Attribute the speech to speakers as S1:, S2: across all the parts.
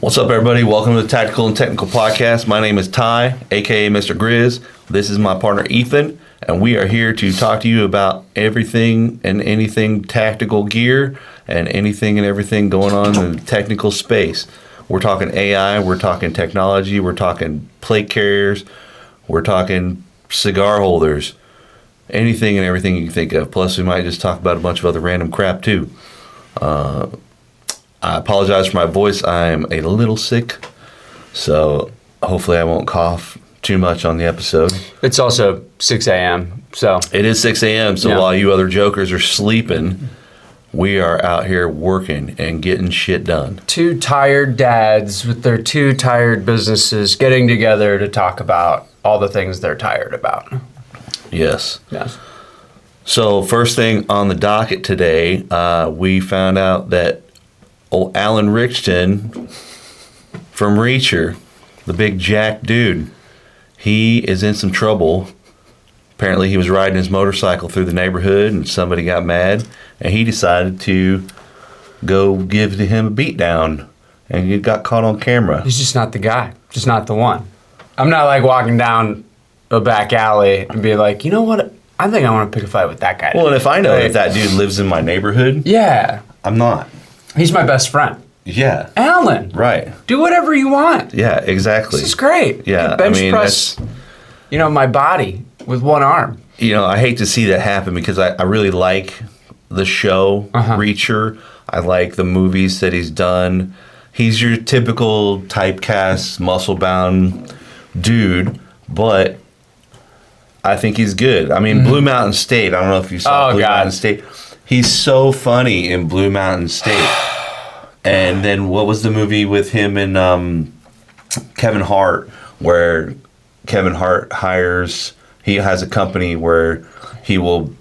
S1: What's up, everybody? Welcome to the Tactical and Technical Podcast. My name is Ty, aka Mr. Grizz. This is my partner Ethan, and we are here to talk to you about everything and anything tactical gear and anything and everything going on in the technical space. We're talking AI, we're talking technology, we're talking plate carriers, we're talking cigar holders, anything and everything you can think of. Plus, we might just talk about a bunch of other random crap, too. I apologize for my voice. I'm a little sick, so hopefully I won't cough too much on the episode.
S2: It's also 6 a.m., so...
S1: It is 6 a.m., so while you other jokers are sleeping, we are out here working and getting shit done.
S2: Two tired dads with their two tired businesses getting together to talk about all the things they're tired about.
S1: Yes.
S2: Yes.
S1: So first thing on the docket today, we found out that old Alan Richton from Reacher, the big jack dude, he is in some trouble. Apparently he was riding his motorcycle through the neighborhood and somebody got mad and he decided to go give him a beatdown and he got caught on camera.
S2: He's just not the guy. Just not the one. I'm not like walking down a back alley and be like, you know what? I think I want to pick a fight with that guy.
S1: Well, and if I know that dude lives in my neighborhood,
S2: yeah,
S1: I'm not.
S2: He's my best friend.
S1: Yeah.
S2: Alan.
S1: Right.
S2: Do whatever you want.
S1: Yeah, exactly.
S2: This is great.
S1: Yeah,
S2: bench press, my body with one arm.
S1: You know, I hate to see that happen because I really like the show, Reacher. I like the movies that he's done. He's your typical typecast, muscle-bound dude, but I think he's good. I mean, Blue Mountain State, I don't know if you saw Mountain State. He's so funny in Blue Mountain State. And then what was the movie with him and Kevin Hart, where Kevin Hart he has a company where he will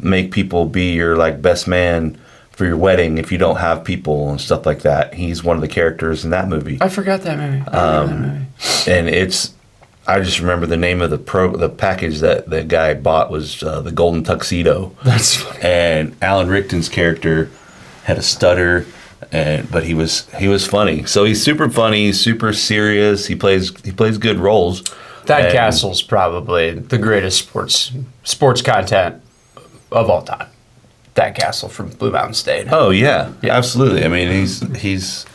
S1: make people be your like best man for your wedding if you don't have people and stuff like that. He's one of the characters in that movie.
S2: I forgot that movie.
S1: And I just remember the name of the package that the guy bought was the Golden Tuxedo.
S2: That's funny.
S1: And Alan Richton's character had a stutter, but he was funny. So he's super funny, super serious. He plays good roles.
S2: That Castle's probably the greatest sports content of all time. That Castle from Blue Mountain State.
S1: Oh yeah, absolutely. I mean, he's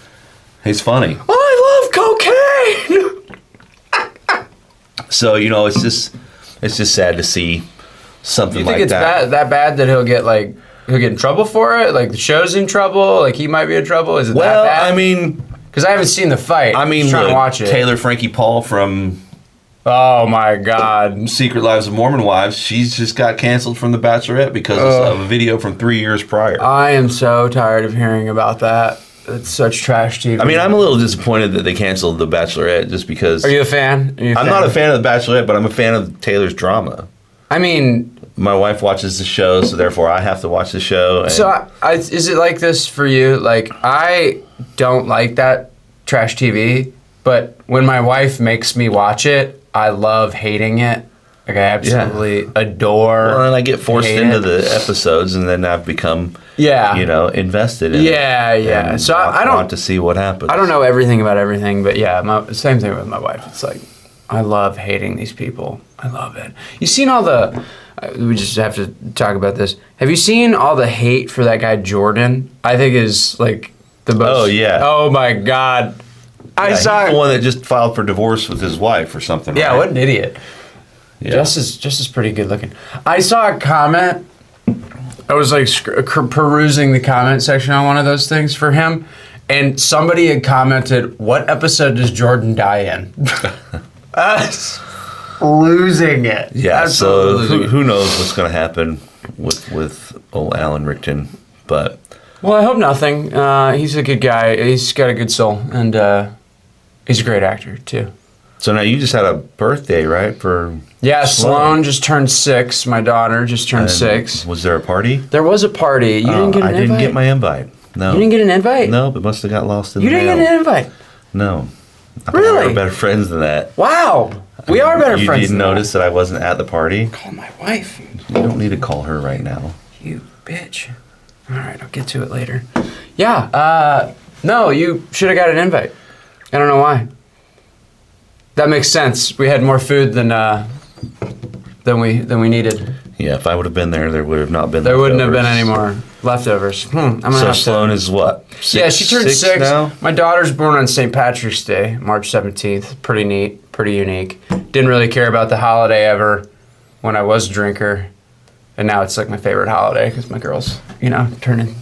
S1: funny.
S2: I love cocaine.
S1: So it's just sad to see something like that.
S2: You think it's that bad that he'll get in trouble for it? Like the show's in trouble? Like he might be in trouble? Is it that bad?
S1: I mean,
S2: because I haven't seen the fight.
S1: I mean,
S2: I'm trying to watch it.
S1: Taylor Frankie Paul from
S2: Oh my God,
S1: Secret Lives of Mormon Wives. She's just got canceled from The Bachelorette because of a video from 3 years prior.
S2: I am so tired of hearing about that. It's such trash TV.
S1: I mean, I'm a little disappointed that they canceled The Bachelorette just because...
S2: Are you a fan?
S1: I'm not a fan of The Bachelorette, but I'm a fan of Taylor's drama.
S2: I mean...
S1: My wife watches the show, so therefore I have to watch the show. And
S2: so is it like this for you? Like, I don't like that trash TV, but when my wife makes me watch it, I love hating it. Like, I absolutely adore.
S1: Well, and I get forced into the episodes, and then I've become, invested in it.
S2: Yeah. So I don't
S1: want to see what happens.
S2: I don't know everything about everything, but same thing with my wife. It's like, I love hating these people. I love it. You seen all the? We just have to talk about this. Have you seen all the hate for that guy Jordan? I think is like the most.
S1: Oh yeah.
S2: Oh my God. I saw
S1: he's the one that just filed for divorce with his wife or something.
S2: Yeah,
S1: right?
S2: What an idiot. Yeah. Just as pretty good looking. I saw a comment. I was like perusing the comment section on one of those things for him, and somebody had commented, "What episode does Jordan die in?" Losing it.
S1: Yeah. So who knows what's going to happen with old Alan Richton, but.
S2: Well, I hope nothing. He's a good guy. He's got a good soul, and he's a great actor too.
S1: So now you just had a birthday, right?
S2: Yeah, Sloan just turned 6. My daughter just turned 6.
S1: Was there a party?
S2: There was a party. You didn't get an invite?
S1: I didn't get my invite. No.
S2: You didn't get an invite?
S1: No, but must have got lost in the mail.
S2: You didn't get an invite?
S1: No.
S2: Really?
S1: We're better friends than that.
S2: Wow. We are better friends than that.
S1: You didn't notice that I wasn't at the party?
S2: Call my wife.
S1: You don't need to call her right now.
S2: You bitch. All right, I'll get to it later. Yeah, no, you should have got an invite. I don't know why. That makes sense. We had more food than we needed.
S1: Yeah, if I would have been there, there would have not been.
S2: There wouldn't have been any more leftovers.
S1: So Sloan is what?
S2: Yeah, she turned 6
S1: now.
S2: My daughter's born on St. Patrick's Day, March 17th. Pretty neat, pretty unique. Didn't really care about the holiday ever when I was a drinker, and now it's like my favorite holiday because my girl's, turning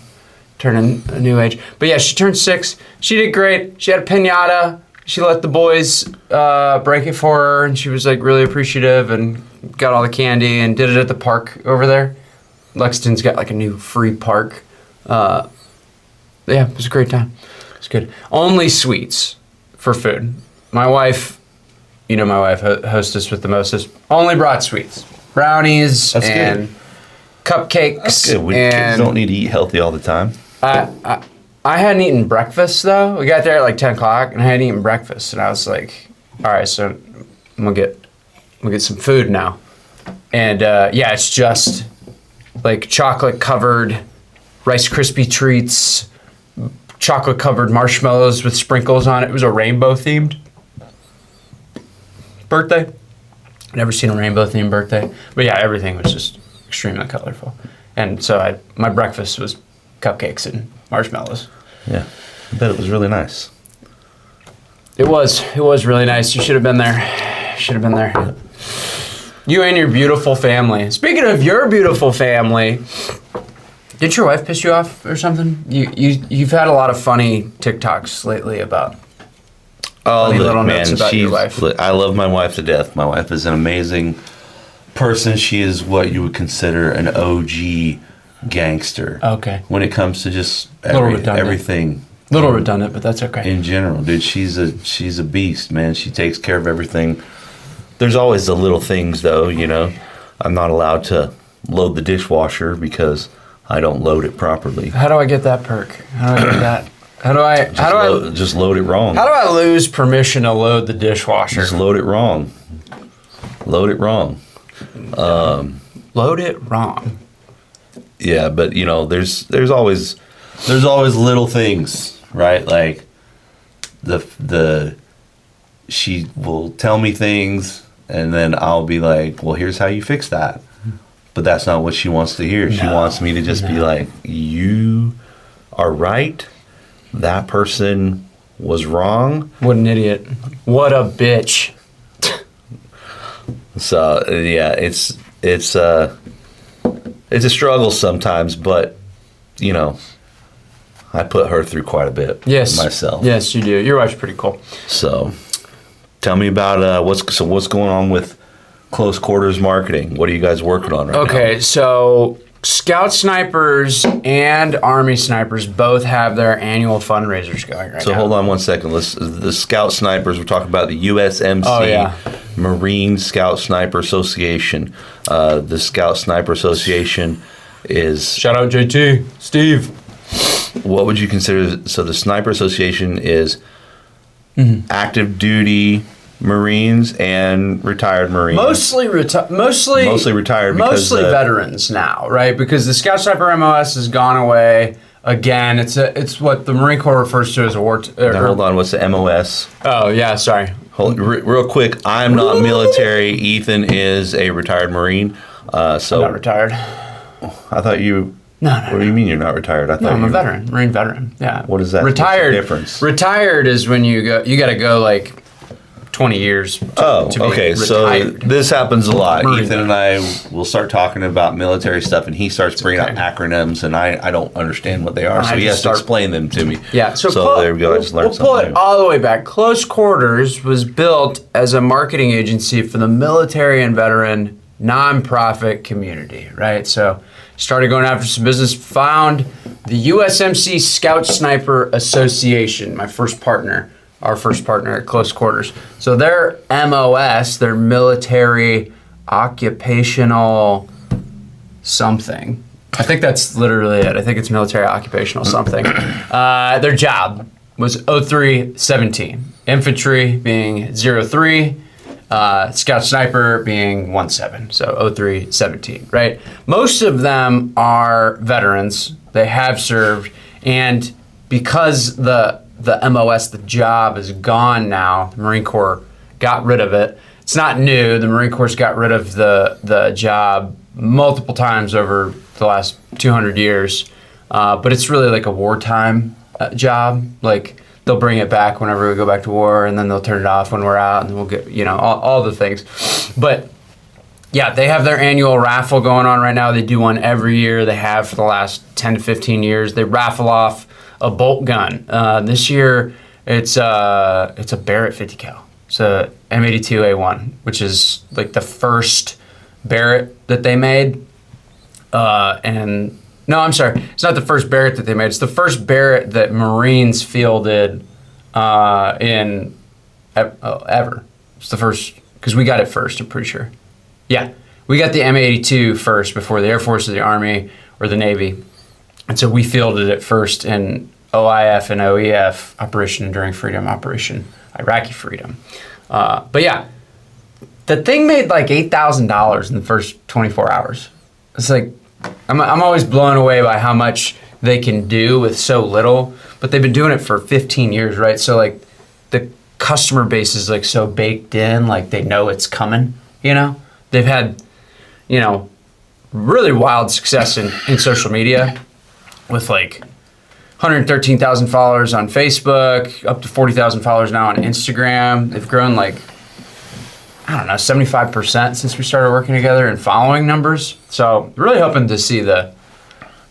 S2: a new age. But yeah, she turned 6. She did great. She had a piñata. She let the boys break it for her, and she was like really appreciative and got all the candy and did it at the park over there. Lexington's got like a new free park. Yeah, it was a great time. It was good. Only sweets for food. My wife, hostess with the mostest, only brought sweets. Brownies and cupcakes.
S1: That's good. Kids don't need to eat healthy all the time.
S2: I hadn't eaten breakfast though. We got there at like 10 o'clock and I hadn't eaten breakfast. And I was like, all right, so I'm gonna get some food now. And yeah, it's just like chocolate covered Rice Krispie treats, chocolate covered marshmallows with sprinkles on it. It was a rainbow themed birthday. Never seen a rainbow themed birthday. But yeah, everything was just extremely colorful. And so my breakfast was cupcakes and marshmallows.
S1: Yeah, I bet it was really nice.
S2: It was really nice. You should have been there. You and your beautiful family. Speaking of your beautiful family, did your wife piss you off or something? You've had a lot of funny TikToks lately about funny little notes about your wife.
S1: I love my wife to death. My wife is an amazing person. She is what you would consider an OG gangster.
S2: Okay.
S1: When it comes to just everything.
S2: A little redundant, but that's okay.
S1: In general, dude, she's a beast, man. She takes care of everything. There's always the little things, though, I'm not allowed to load the dishwasher because I don't load it properly.
S2: How do I get that perk? How do I get that?
S1: Just load it wrong.
S2: How do I lose permission to load the dishwasher?
S1: Just load it wrong. Load it wrong.
S2: Load it wrong.
S1: Yeah, but there's always little things, right? Like she will tell me things and then I'll be like, well, here's how you fix that. But that's not what she wants to hear. She wants me to just be like, you are right. That person was wrong.
S2: What an idiot. What a bitch.
S1: So yeah, it's a struggle sometimes, but I put her through quite a bit.
S2: Yes,
S1: myself.
S2: Yes, you do. Your wife's pretty cool.
S1: So, tell me about what's going on with close quarters marketing. What are you guys working on right now?
S2: Okay, so Scout Snipers and Army Snipers both have their annual fundraisers going right now.
S1: So hold on one second. The Scout Snipers, we're talking about the USMC, Marine Scout Sniper Association. The Scout Sniper Association is...
S2: Shout out JT, Steve.
S1: What would you consider... So the Sniper Association is active duty Marines and retired Marines.
S2: Mostly retired. Mostly
S1: retired.
S2: Mostly veterans now, right? Because the Scout Sniper MOS has gone away again. It's what the Marine Corps refers to as a war.
S1: Hold on, what's the MOS?
S2: Oh yeah, sorry.
S1: Real quick, I'm not military. Ethan is a retired Marine. So
S2: I'm not retired.
S1: I thought you.
S2: No.
S1: What do you mean you're not retired?
S2: I'm a veteran, Marine veteran. Yeah.
S1: What is that?
S2: Retired.
S1: What's the difference?
S2: Retired is when you got to go like 20 years. To be
S1: okay.
S2: Retired.
S1: So this happens a lot.
S2: Marine
S1: Ethan and I will start talking about military stuff, and he starts bringing up acronyms, and I don't understand what they are, so he has to explain them to me.
S2: Yeah. So
S1: there we go. I just learned something.
S2: We'll pull it all the way back. Close Quarters was built as a marketing agency for the military and veteran nonprofit community, right? So started going after some business, found the USMC Scout Sniper Association, our first partner at Close Quarters. So their MOS, their military occupational something. I think that's literally it. I think it's military occupational something. Their job was 0317. Infantry being 03. Scout Sniper being 17, so 0317, right? Most of them are veterans. They have served, and because the the MOS, the job, is gone now. The Marine Corps got rid of it. It's not new. The Marine Corps got rid of the job multiple times over the last 200 years. But it's really like a wartime job. Like, they'll bring it back whenever we go back to war, and then they'll turn it off when we're out, and we'll get, all the things. But yeah, they have their annual raffle going on right now. They do one every year. They have for the last 10 to 15 years. They raffle off a bolt gun. This year, it's a Barrett 50 cal. It's a M82A1, which is like the first Barrett that they made. No, I'm sorry. It's not the first Barrett that they made. It's the first Barrett that Marines fielded ever. It's the first, because we got it first, I'm pretty sure. Yeah, we got the M82 first before the Air Force or the Army or the Navy. And so we fielded it first in OIF and OEF, Operation Enduring Freedom, Operation Iraqi Freedom. But yeah, the thing made like $8,000 in the first 24 hours. It's like, I'm always blown away by how much they can do with so little, but they've been doing it for 15 years, right? So like the customer base is like so baked in, like they know it's coming, They've had, really wild success in social media with like 113,000 followers on Facebook, up to 40,000 followers now on Instagram. They've grown like, 75% since we started working together in following numbers. So really hoping to see the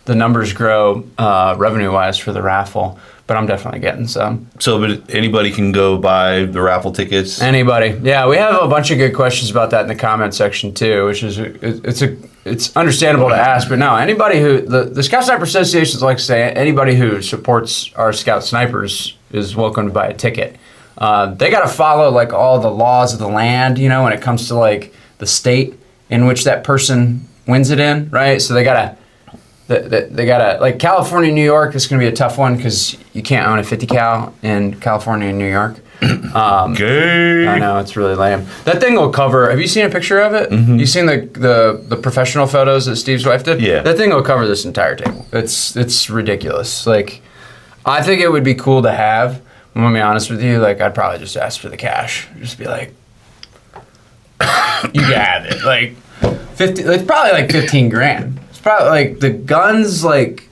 S2: numbers grow revenue-wise for the raffle. But I'm definitely getting some.
S1: So, but anybody can go buy the raffle tickets?
S2: Anybody. Yeah, we have a bunch of good questions about that in the comment section too, which is, it's understandable to ask, but no, anybody who, the Scout Sniper Association likes to say, anybody who supports our Scout Snipers is welcome to buy a ticket. They got to follow like all the laws of the land, when it comes to like the state in which that person wins it in, right? So they got to, like California, New York is going to be a tough one because you can't own a 50 cal in California and New York.
S1: Gay.
S2: I know, it's really lame. That thing will cover, have you seen a picture of it? Mm-hmm. You seen the professional photos that Steve's wife did?
S1: Yeah.
S2: That thing will cover this entire table. It's ridiculous. Like, I think it would be cool to have. I'm going to be honest with you, like, I'd probably just ask for the cash. Just be like, you can have it. Like, it's probably like 15 grand. It's probably like the guns, like,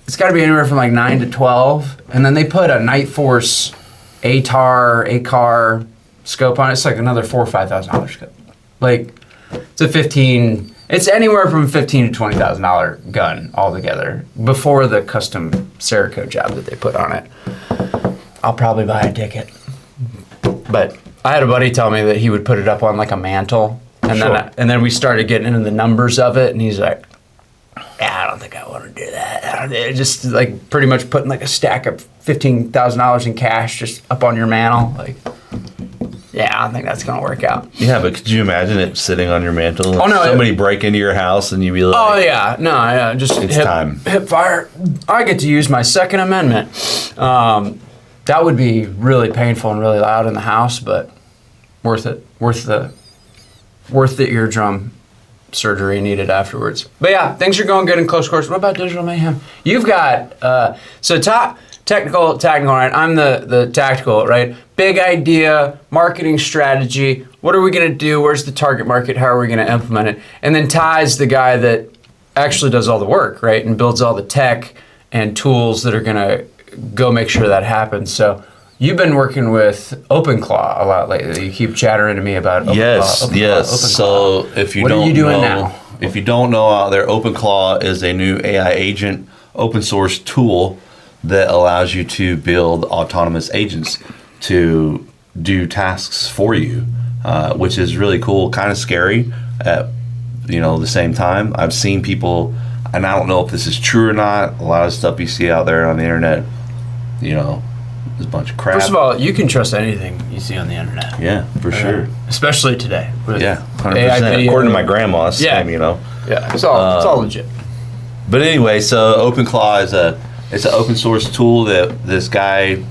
S2: it's got to be anywhere from like 9 to 12. And then they put a Night Force ACAR scope on it. It's like another $4,000 or $5,000 scope. Like, it's anywhere from $15,000 to $20,000 gun altogether before the custom Cerakote job that they put on it. I'll probably buy a ticket. But I had a buddy tell me that he would put it up on like a mantle, and then we started getting into the numbers of it, and he's like, "Yeah, I don't think I want to do that." Just like pretty much putting like a stack of $15,000 in cash just up on your mantle, like. Yeah, I don't think that's gonna work out.
S1: Yeah, but could you imagine it sitting on your mantle?
S2: Oh no!
S1: Somebody break into your house and you'd be like,
S2: "Oh yeah, no, yeah, just hip fire." I get to use my Second Amendment. That would be really painful and really loud in the house, but worth it. Worth the eardrum surgery needed afterwards. But yeah, things are going good in close quarters. What about Digital Mayhem? You've got top technical, right? I'm the tactical, right? Big idea, marketing strategy. What are we gonna do? Where's the target market? How are we gonna implement it? And then Ty's the guy that actually does all the work, right? And builds all the tech and tools that are gonna go make sure that happens. So you've been working with OpenClaw a lot lately. You keep chattering to me about OpenClaw.
S1: Yes.
S2: OpenClaw.
S1: So if you
S2: what
S1: don't
S2: are you doing
S1: know,
S2: now?
S1: If you don't know out there, OpenClaw is a new AI agent open source tool that allows you to build autonomous agents to do tasks for you, which is really cool, kind of scary at the same time. I've seen people, and I don't know if this is true or not, a lot of stuff you see out there on the internet, there's a bunch of crap.
S2: First of all, you can trust anything you see on the internet.
S1: Yeah, for sure.
S2: Especially today.
S1: Yeah, 100%. According to my grandma,
S2: Yeah, it's all legit.
S1: But anyway, so OpenClaw it's an open source tool that this guy,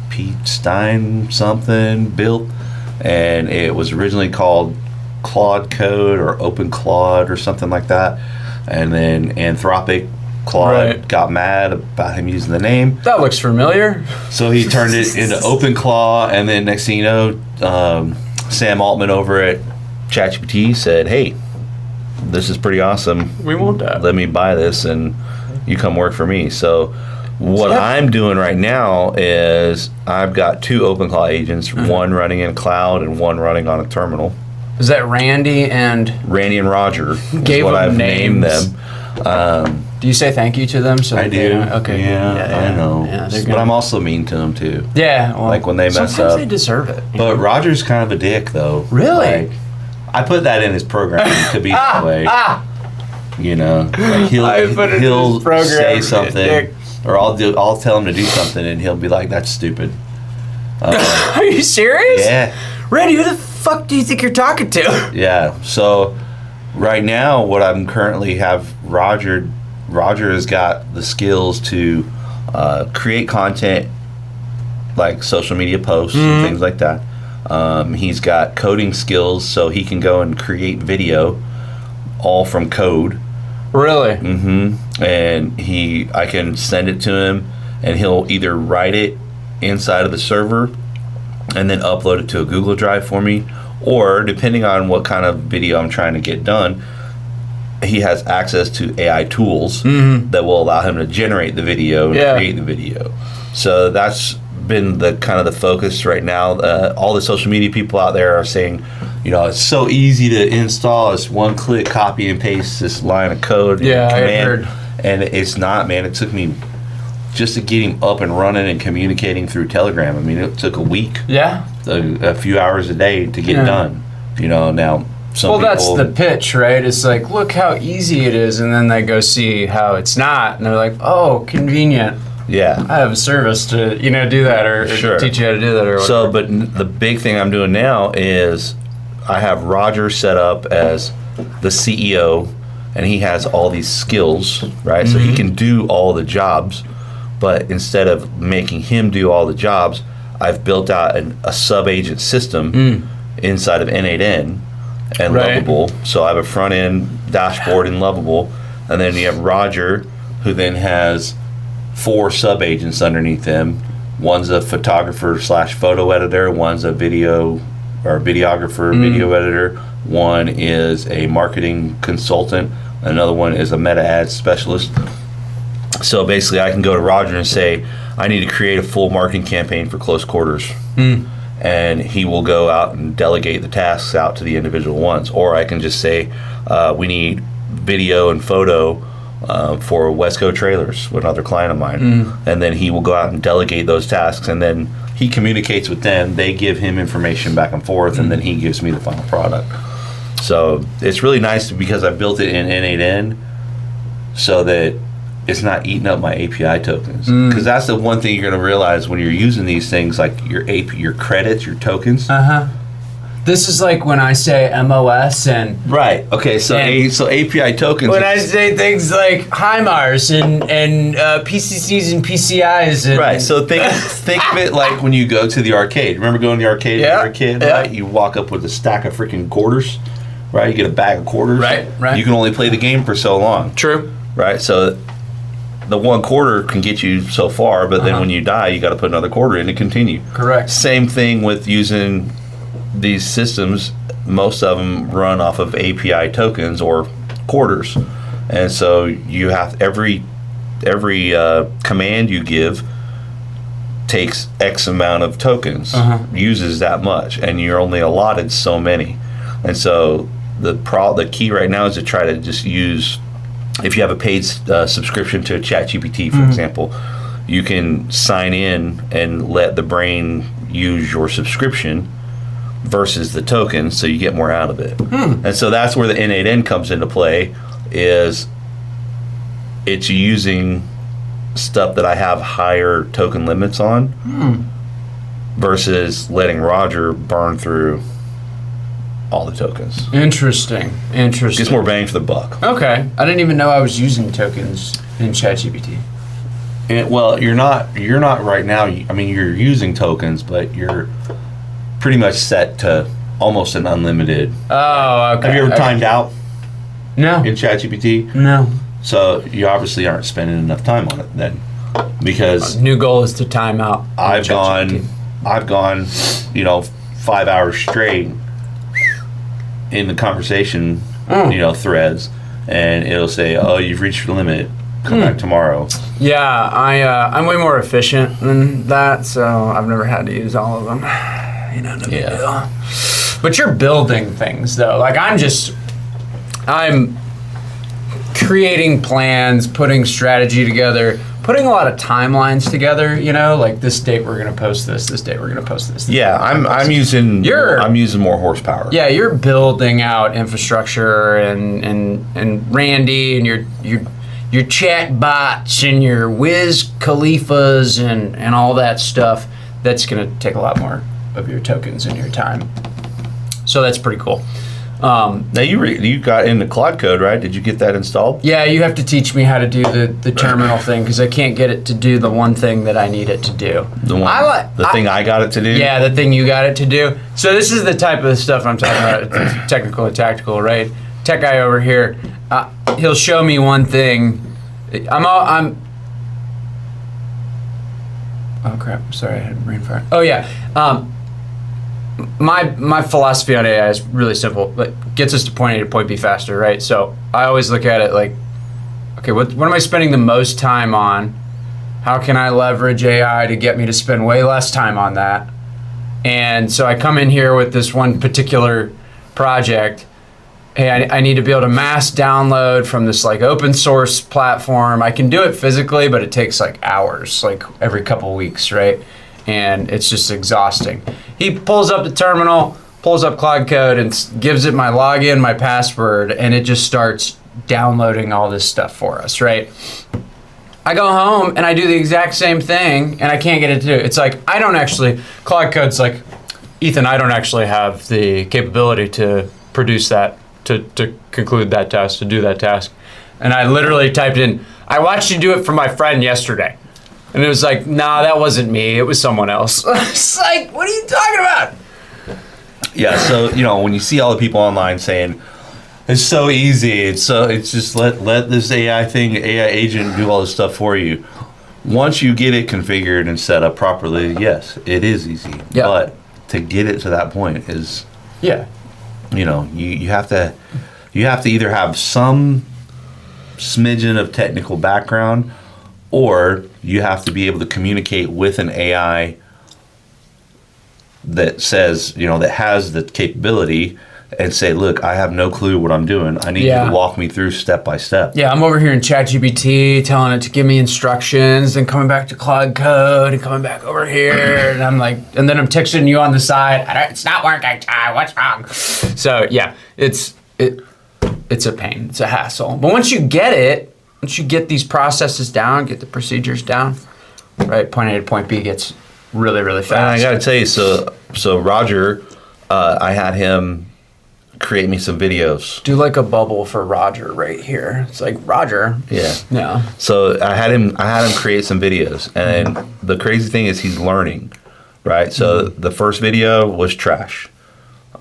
S1: Pete Stein something, built, and it was originally called Claude Code or OpenClaw or something like that, and then Anthropic Claude got mad about him using the name.
S2: That looks familiar.
S1: So he turned it into OpenClaw, and then next thing you know, Sam Altman over at ChatGPT said, hey, this is pretty awesome.
S2: We want that.
S1: Let me buy this, and you come work for me. So what I'm doing right now is I've got 2 OpenClaw agents, one running in cloud and one running on a terminal.
S2: Is that Randy and
S1: Roger
S2: gave
S1: what
S2: them
S1: I've
S2: names.
S1: named them.
S2: Do you say thank you to them? So
S1: I do.
S2: Okay.
S1: Yeah, I know.
S2: Yeah,
S1: but I'm also mean to them too.
S2: Yeah. Well,
S1: like when they mess
S2: sometimes
S1: up.
S2: they deserve it.
S1: But Roger's kind of a dick, though.
S2: Really?
S1: Like, I put that in his programming to be that way. You know, like he'll say something, or I'll tell him to do something, and he'll be like, "That's stupid."
S2: Are you serious?
S1: Yeah.
S2: Randy, who the fuck do you think you're talking to?
S1: Yeah. So right now, what I'm currently have Roger has got the skills to create content like social media posts and things like that. He's got coding skills, so he can go and create video all from code.
S2: Really?
S1: Mm-hmm. And I can send it to him, and he'll either write it inside of the server and then upload it to a Google Drive for me, or depending on what kind of video I'm trying to get done, he has access to AI tools that will allow him to generate the video and create the video. So that's been the kind of the focus right now. All the social media people out there are saying, you know, it's so easy to install. It's one click, copy and paste this line of code.
S2: Yeah, I heard.
S1: And it's not, man. It took me just to get him up and running and communicating through Telegram. I mean, it took a week.
S2: Yeah.
S1: A few hours a day to get done. You know, now some people...
S2: that's the pitch, right? It's like, look how easy it is, and then they go see how it's not, and they're like, oh, convenient.
S1: Yeah.
S2: I have a service to, do that or teach you how to do that or whatever.
S1: So, but the big thing I'm doing now is I have Roger set up as the CEO, and he has all these skills, right? So he can do all the jobs, but instead of making him do all the jobs, I've built out a sub-agent system inside of N8N and Lovable. So I have a front-end dashboard in Lovable, and then you have Roger, who then has 4 sub-agents underneath them. One's a photographer / photo editor, one's a videographer, video editor, one is a marketing consultant, another one is a meta ads specialist. So basically I can go to Roger and say, I need to create a full marketing campaign for close quarters. And he will go out and delegate the tasks out to the individual ones. Or I can just say, we need video and photo for Wesco Trailers, another client of mine. And then he will go out and delegate those tasks, and then he communicates with them. They give him information back and forth, and then he gives me the final product. So it's really nice because I built it in N8N so that it's not eating up my API tokens. Because that's the one thing you're going to realize when you're using these things, like your credits, your tokens.
S2: This is like when I say MOS and...
S1: Right. Okay, so API tokens...
S2: When I say things like HIMARS and PCCs and PCIs and...
S1: Right, so think of it like when you go to the arcade. Remember going to the arcade when you were a kid, right? You walk up with a stack of freaking quarters, right? You get a bag of quarters.
S2: Right.
S1: You can only play the game for so long.
S2: True.
S1: Right, so the 1 quarter can get you so far, but then when you die, you got to put another quarter in to continue.
S2: Correct.
S1: Same thing with using these systems. Most of them run off of API tokens or quarters, and so you have every command you give takes X amount of tokens, uses that much, and you're only allotted so many. And so the key right now is to try to just use, if you have a paid subscription to ChatGPT, for example, you can sign in and let the brain use your subscription versus the token, so you get more out of it. And so that's where the N8N comes into play, is it's using stuff that I have higher token limits on versus letting Roger burn through all the tokens.
S2: Interesting.
S1: Gets more bang for the buck.
S2: Okay. I didn't even know I was using tokens in ChatGPT.
S1: Well, you're not right now. I mean, you're using tokens, but you're pretty much set to almost an unlimited.
S2: Oh, okay.
S1: Have you ever timed out?
S2: No.
S1: In ChatGPT?
S2: No.
S1: So you obviously aren't spending enough time on it then, because
S2: new goal is to time out.
S1: I've gone, 5 hours straight in the conversation, threads, and it'll say, "Oh, you've reached your limit. Come back tomorrow."
S2: Yeah, I'm way more efficient than that, so I've never had to use all of them. No big deal. But you're building things though. Like I'm creating plans, putting strategy together, putting a lot of timelines together, like this date we're gonna post this date we're gonna post this.
S1: Yeah, I'm using more horsepower.
S2: Yeah, you're building out infrastructure and Randy and your chat bots and your Wiz Khalifas and all that stuff. That's gonna take a lot more of your tokens and your time. So that's pretty cool.
S1: Now you got into Cloud Code, right? Did you get that installed?
S2: Yeah, you have to teach me how to do the terminal thing because I can't get it to do the one thing that I need it to do.
S1: The thing I got it to do?
S2: Yeah, the thing you got it to do. So this is the type of stuff I'm talking about. It's technical and tactical, right? Tech guy over here, he'll show me one thing. Oh crap! Sorry, I had a brain fart. Oh yeah. My philosophy on AI is really simple. Like, gets us to point A to point B faster, right? So I always look at it like, okay, what am I spending the most time on? How can I leverage AI to get me to spend way less time on that? And so I come in here with this one particular project. Hey, I need to be able to mass download from this like open source platform. I can do it physically, but it takes like hours, like every couple weeks, right? And it's just exhausting. He pulls up the terminal, pulls up Cloud Code, and gives it my login, my password, and it just starts downloading all this stuff for us, right? I go home and I do the exact same thing, and I can't get it to do it. It's like, Cloud Code's like, Ethan, I don't actually have the capability to produce that, to conclude that task, to do that task. And I literally typed in, I watched you do it for my friend yesterday. And it was like, nah, that wasn't me. It was someone else. It's like, what are you talking about?
S1: Yeah, so, when you see all the people online saying, it's so easy, it's just let this AI agent do all this stuff for you. Once you get it configured and set up properly, yes, it is easy. Yeah. But to get it to that point is, you have to either have some smidgen of technical background, or you have to be able to communicate with an AI that says, that has the capability and say, look, I have no clue what I'm doing. I need you to walk me through step by step. Yeah,
S2: I'm over here in ChatGPT telling it to give me instructions and coming back to Cloud Code and coming back over here. And I'm like, and then I'm texting you on the side. It's not working, Ty. What's wrong? So yeah, it's a pain. It's a hassle. But once you get these processes down, get the procedures down, right? Point A to point B gets really, really fast.
S1: And I got to tell you, so Roger, I had him create me some videos.
S2: Do like a bubble for Roger right here. It's like Roger.
S1: Yeah.
S2: Yeah.
S1: So I had him create some videos, and the crazy thing is he's learning, right? So the first video was trash.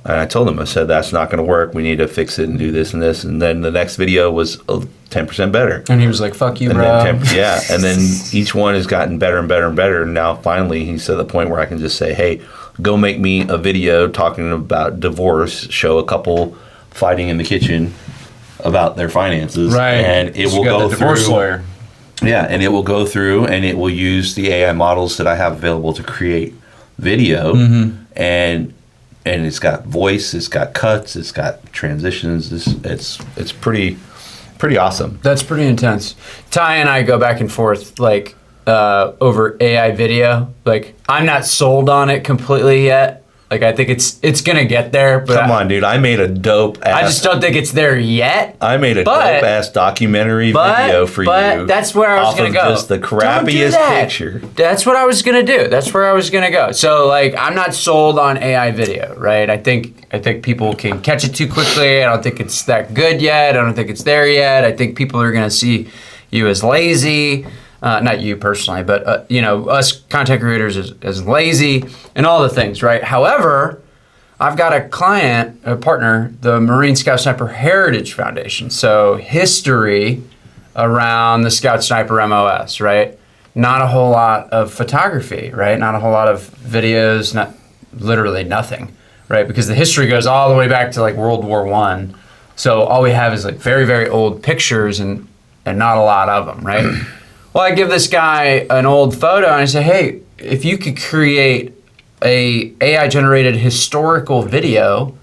S1: And I told him, I said, that's not going to work. We need to fix it and do this and this. And then the next video was 10% better.
S2: And he was like, fuck you,
S1: and
S2: bro.
S1: And then each one has gotten better and better and better. And now finally he's to the point where I can just say, hey, go make me a video talking about divorce, show a couple fighting in the kitchen about their finances.
S2: Right.
S1: And it will go through.
S2: Divorce lawyer.
S1: Yeah, and it will go through and it will use the AI models that I have available to create video. And it's got voice, it's got cuts, it's got transitions. It's pretty awesome.
S2: That's pretty intense. Ty and I go back and forth like over AI video. Like, I'm not sold on it completely yet. Like, I think it's gonna get there. But
S1: come on, dude! I made a dope.
S2: I just don't think it's there yet.
S1: I made a dope ass documentary video for you.
S2: But that's where I was gonna go.
S1: Just the crappiest picture.
S2: That's what I was gonna do. That's where I was gonna go. So like, I'm not sold on AI video, right? I think people can catch it too quickly. I don't think it's that good yet. I don't think it's there yet. I think people are gonna see you as lazy. Not you personally, but us content creators as lazy and all the things, right? However, I've got a partner, the Marine Scout Sniper Heritage Foundation. So history around the Scout Sniper MOS, right? Not a whole lot of photography, right? Not a whole lot of videos, not literally nothing, right? Because the history goes all the way back to like World War I. So all we have is like very, very old pictures and not a lot of them, right? Well, I give this guy an old photo and I say, hey, if you could create a AI-generated historical video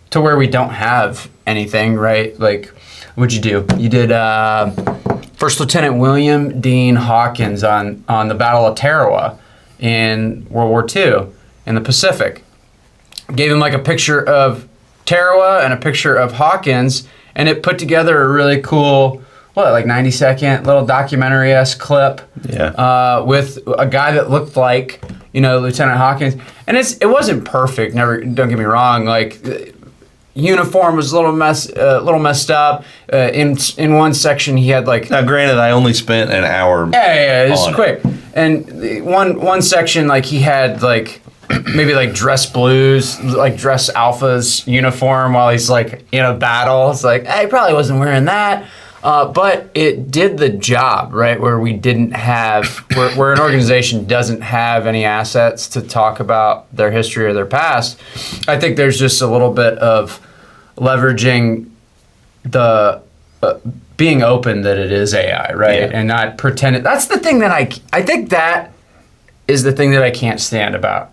S2: to where we don't have anything, right? Like, what'd you do? You did First Lieutenant William Dean Hawkins on the Battle of Tarawa in World War II in the Pacific. Gave him like a picture of Tarawa and a picture of Hawkins, and it put together a really cool, like 90-second little documentary-esque clip with a guy that looked like, Lieutenant Hawkins. And it wasn't perfect, don't get me wrong, like uniform was a little messed up. In one section he had like...
S1: Now granted, I only spent an hour
S2: Yeah, it's quick. And one section, like he had like maybe like dress blues, like dress alphas uniform while he's like in a battle. It's like, he probably wasn't wearing that. But it did the job, right? Where we didn't have, where an organization doesn't have any assets to talk about their history or their past. I think there's just a little bit of leveraging the being open that it is AI, right?
S1: Yeah.
S2: And not pretending. That's the thing that I think that is the thing that I can't stand about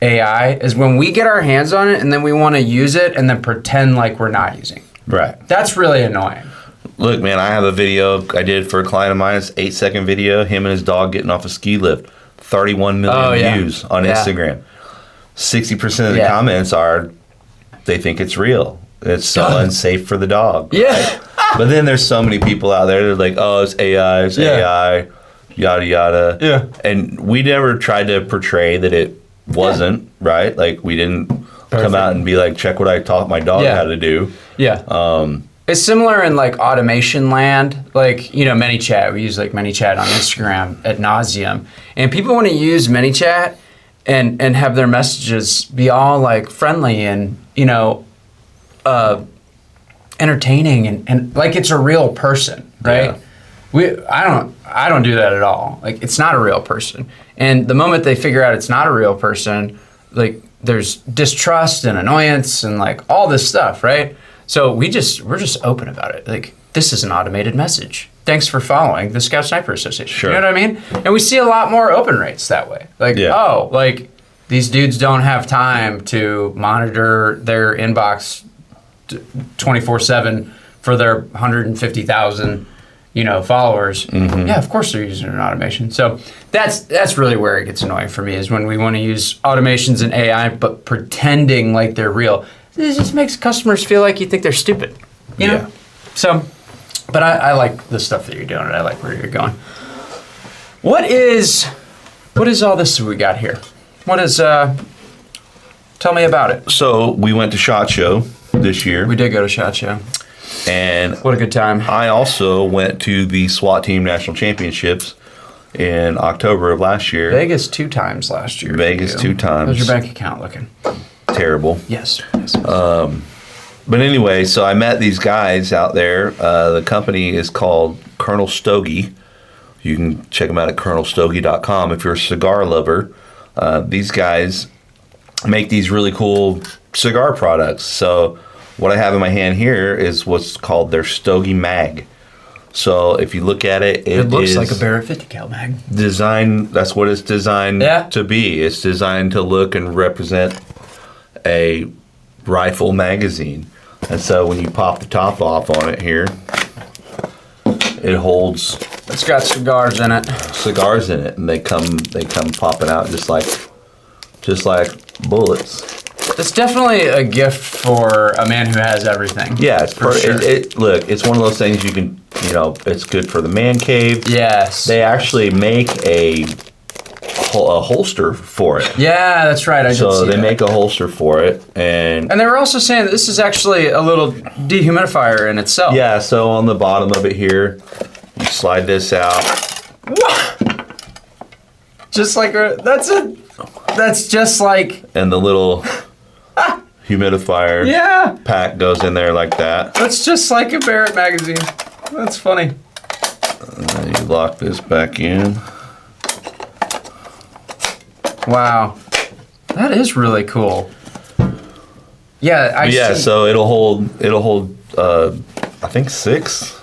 S2: AI is when we get our hands on it and then we want to use it and then pretend like we're not using it.
S1: Right.
S2: That's really annoying.
S1: Look, man, I have a video I did for a client of mine. It's 8-second video. Him and his dog getting off a ski lift. 31 million views on Instagram. 60% of the comments are they think it's real. It's so unsafe for the dog.
S2: Yeah.
S1: Right? But then there's so many people out there that are like, oh, it's AI, yada, yada.
S2: Yeah.
S1: And we never tried to portray that it wasn't, right? Like, we didn't come out and be like, check what I taught my dog how to do.
S2: Yeah. It's similar in like automation land, like, ManyChat. We use like ManyChat on Instagram ad nauseum. And people want to use ManyChat and have their messages be all like friendly and, entertaining and like it's a real person, right? Yeah. I don't do that at all. Like, it's not a real person. And the moment they figure out it's not a real person, like there's distrust and annoyance and like all this stuff, right? So we're just open about it. Like, this is an automated message. Thanks for following the Scout Sniper Association.
S1: Sure.
S2: You know what I mean? And we see a lot more open rates that way. Like, like these dudes don't have time to monitor their inbox 24/7 for their 150,000, followers. Mm-hmm. Yeah, of course they're using an automation. So that's really where it gets annoying for me is when we want to use automations and AI, but pretending like they're real. It just makes customers feel like you think they're stupid, you know? So, but I like the stuff that you're doing and I like where you're going. What is all this we got here? Tell me about it.
S1: So we went to SHOT Show this year.
S2: We did go to SHOT Show.
S1: And
S2: what a good time.
S1: I also went to the SWAT Team National Championships in October of last year.
S2: Vegas 2 times last year.
S1: Vegas 2 times.
S2: How's your bank account looking?
S1: Terrible.
S2: Yes.
S1: But anyway, so I met these guys out there. The company is called Colonel Stogey. You can check them out at colonelstogey.com if you're a cigar lover. These guys make these really cool cigar products. So what I have in my hand here is what's called their Stogey Mag. So if you look at it, it
S2: looks
S1: is
S2: like a Barrett 50 cal mag.
S1: That's what it's designed to be. It's designed to look and represent a rifle magazine. And so when you pop the top off on it here, it holds...
S2: It's got cigars in it.
S1: Cigars in it, and they come popping out just like bullets.
S2: It's definitely a gift for a man who has everything.
S1: Yeah, it's
S2: for sure.
S1: Look, it's one of those things you can, it's good for the man cave.
S2: Yes.
S1: They actually make a holster for it.
S2: Yeah, that's right.
S1: So they make a holster for it, and
S2: they were also saying that this is actually a little dehumidifier in itself.
S1: Yeah. So on the bottom of it here, you slide this out.
S2: Just like that's just like.
S1: And the little humidifier pack goes in there like that.
S2: That's just like a Barrett magazine. That's funny.
S1: And then you lock this back in.
S2: Wow. That is really cool. Yeah, I see.
S1: So it'll hold I think 6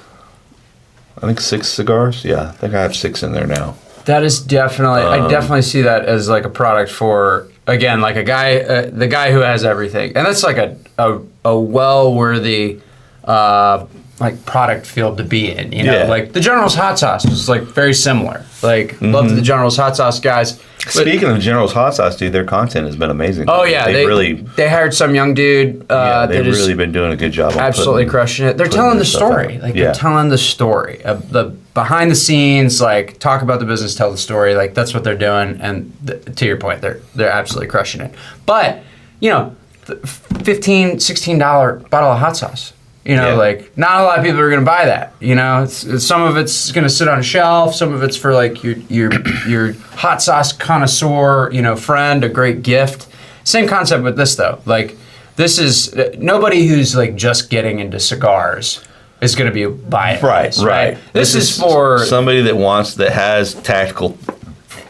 S1: cigars. Yeah, I think I have 6 in there now.
S2: That is definitely, I definitely see that as like a product for, again, like a guy, the guy who has everything. And that's like a well-worthy, like product field to be in, you know? Like the General's hot sauce is like very similar. Like, love the General's hot sauce guys.
S1: Speaking of General's hot sauce, dude, their content has been amazing.
S2: Oh yeah, they hired some young dude.
S1: They've really been doing a good job.
S2: Absolutely crushing it. They're telling the story. Like they're telling the story, the behind the scenes. Like talk about the business, tell the story. Like that's what they're doing. And to your point, they're absolutely crushing it. But you know, $15, $16 bottle of hot sauce. You know, like not a lot of people are going to buy that. You know, some of it's going to sit on a shelf. Some of it's for like your hot sauce connoisseur, you know, friend, a great gift. Same concept with this though. Like this is nobody who's like just getting into cigars is going to be buying. Right. This is for
S1: somebody that has tactical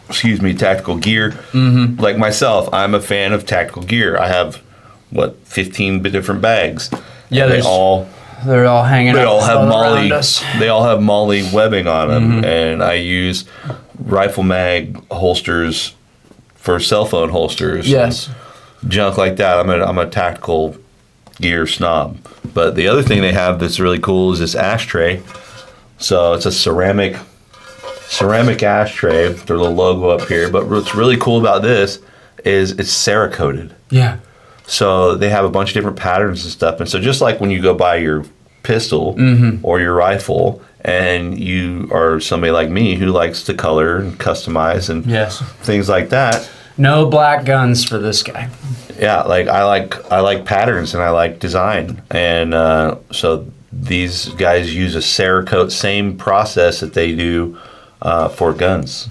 S1: gear. Mm-hmm. Like myself, I'm a fan of tactical gear. I have 15 different bags.
S2: Yeah, they're all hanging.
S1: They all have MOLLE. They all have MOLLE webbing on them, and I use rifle mag holsters for cell phone holsters.
S2: Yes,
S1: junk like that. I'm a tactical gear snob. But the other thing they have that's really cool is this ashtray. So it's a ceramic ashtray. Their little logo up here. But what's really cool about this is it's Cerakoted.
S2: Yeah.
S1: So they have a bunch of different patterns and stuff. And so just like when you go buy your pistol or your rifle and you are somebody like me who likes to color and customize and things like that.
S2: No black guns for this guy.
S1: Yeah, like I like patterns and I like design. And so these guys use a Cerakote, same process that they do for guns.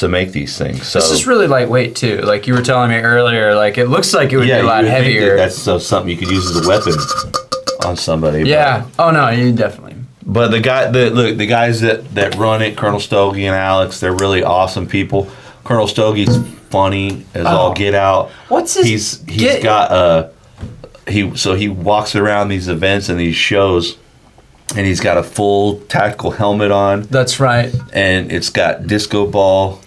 S1: To make these things. So
S2: this is really lightweight too. Like you were telling me earlier, like it looks like it would be a lot heavier.
S1: That's something you could use as a weapon on somebody.
S2: Yeah. Oh no, you definitely.
S1: But the guys that run it, Colonel Stogey and Alex, they're really awesome people. Colonel Stogey's funny as all get out.
S2: What's his?
S1: He walks around these events and these shows. And he's got a full tactical helmet on.
S2: That's right.
S1: And it's got disco ball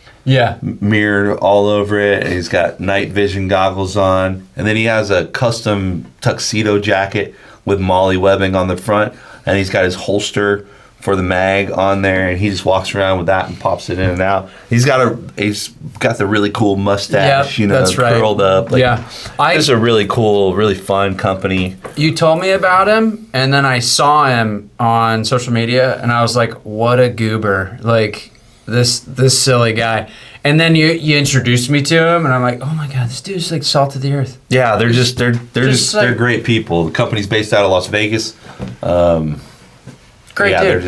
S1: mirrored all over it. And he's got night vision goggles on. And then he has a custom tuxedo jacket with MOLLE webbing on the front. And he's got his holster for the mag on there. And he just walks around with that and pops it in and out. He's got the really cool mustache,
S2: that's right.
S1: Curled up. It's a really cool, really fun company.
S2: You told me about him, and then I saw him on social media, and I was like, what a goober. Like, this silly guy. And then you introduced me to him, and I'm like, oh my God, this dude's like salt of the earth. Yeah,
S1: they're great people. The company's based out of Las Vegas.
S2: Great dude.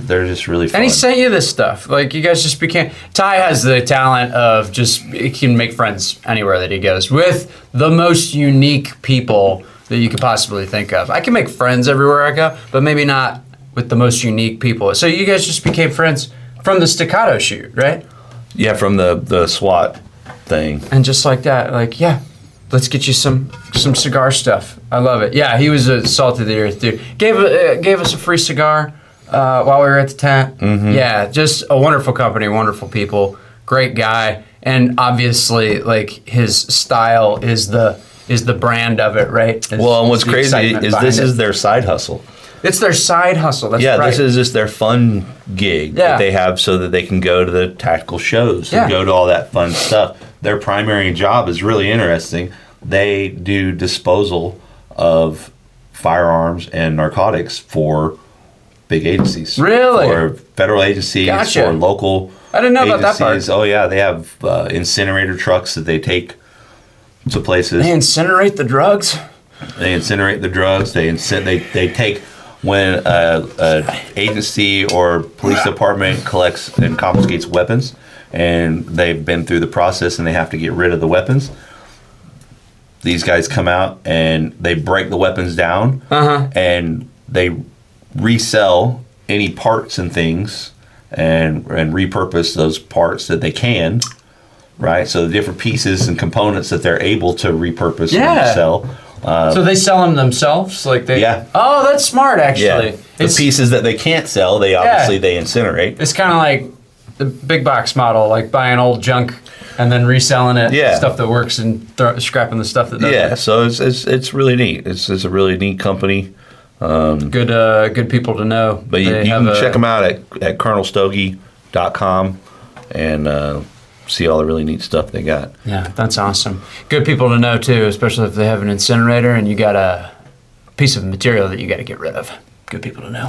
S1: They're just really fun.
S2: And he sent you this stuff. Like you guys just became. Ty has the talent of he can make friends anywhere that he goes with the most unique people that you could possibly think of. I can make friends everywhere I go, but maybe not with the most unique people. So you guys just became friends from the staccato shoot, right?
S1: Yeah, from the SWAT thing.
S2: And just like that, let's get you some cigar stuff. I love it. Yeah, he was a salt of the earth dude. Gave us a free cigar while we were at the tent. Mm-hmm. Yeah, just a wonderful company, wonderful people, great guy, and obviously like his style is the brand of it, right?
S1: And what's crazy is this is their side hustle.
S2: It's their side hustle. That's right.
S1: This is just their fun gig that they have so that they can go to the tactical shows and go to all that fun stuff. Their primary job is really interesting. They do disposal of firearms and narcotics for big agencies.
S2: Really?
S1: For federal agencies, for local
S2: I didn't know about that part.
S1: Oh, yeah. They have incinerator trucks that they take to places.
S2: They incinerate the drugs?
S1: They incinerate the drugs. They take when an agency or police department collects and confiscates weapons and they've been through the process and they have to get rid of the weapons. These guys come out and they break the weapons down and they resell any parts and things and repurpose those parts that they can, right? So the different pieces and components that they're able to repurpose and sell.
S2: So they sell them themselves, like they.
S1: Yeah.
S2: Oh, that's smart, actually.
S1: Yeah. The pieces that they can't sell, they obviously they incinerate.
S2: It's kind of like the big box model, like buying old junk and then reselling it.
S1: Yeah.
S2: Stuff that works and scrapping the stuff that doesn't.
S1: Yeah. So it's really neat. It's a really neat company.
S2: Good people to know.
S1: But you can check them out at colonelstogey.com and see all the really neat stuff they got.
S2: Yeah, that's awesome. Good people to know too, especially if they have an incinerator and you got a piece of material that you got to get rid of. Good people to know.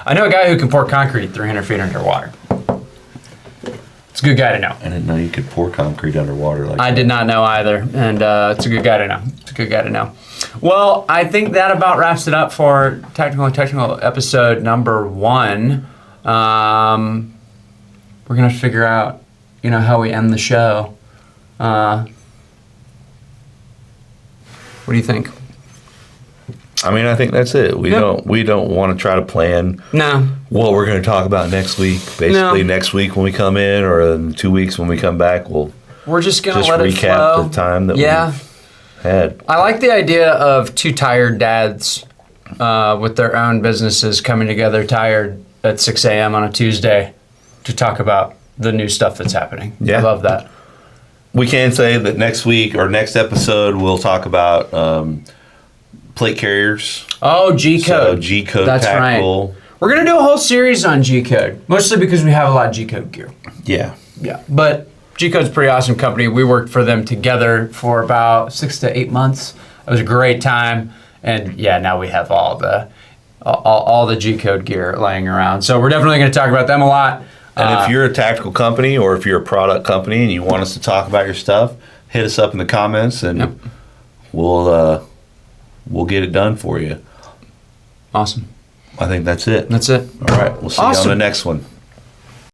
S2: I know a guy who can pour concrete 300 feet underwater. It's a good guy to know.
S1: I didn't know you could pour concrete underwater like that.
S2: I did not know either, and it's a good guy to know. It's a good guy to know. Well, I think that about wraps it up for Tactical and Technical episode number 1. We're gonna figure out, how we end the show. What do you think?
S1: I mean, I think that's it. We don't want to try to plan what we're going to talk about next week. Basically, next week when we come in, or in 2 weeks when we come back, we're just going to let it flow. Recap the time that we had.
S2: I like the idea of 2 tired dads with their own businesses coming together tired at 6 a.m. on a Tuesday to talk about the new stuff that's happening. Yeah. I love that.
S1: We can say that next week or next episode we'll talk about plate carriers.
S2: Oh, G-Code.
S1: So G-Code
S2: That's
S1: Tactical.
S2: Right. We're going to do a whole series on G-Code, mostly because we have a lot of G-Code gear.
S1: Yeah.
S2: Yeah. But G-Code's a pretty awesome company. We worked for them together for about 6 to 8 months. It was a great time. And now we have all the G-Code gear laying around. So we're definitely going to talk about them a lot.
S1: And if you're a tactical company or if you're a product company and you want us to talk about your stuff, hit us up in the comments and we'll get it done for you.
S2: Awesome.
S1: I think that's it.
S2: That's it.
S1: All right. We'll see you on the next one.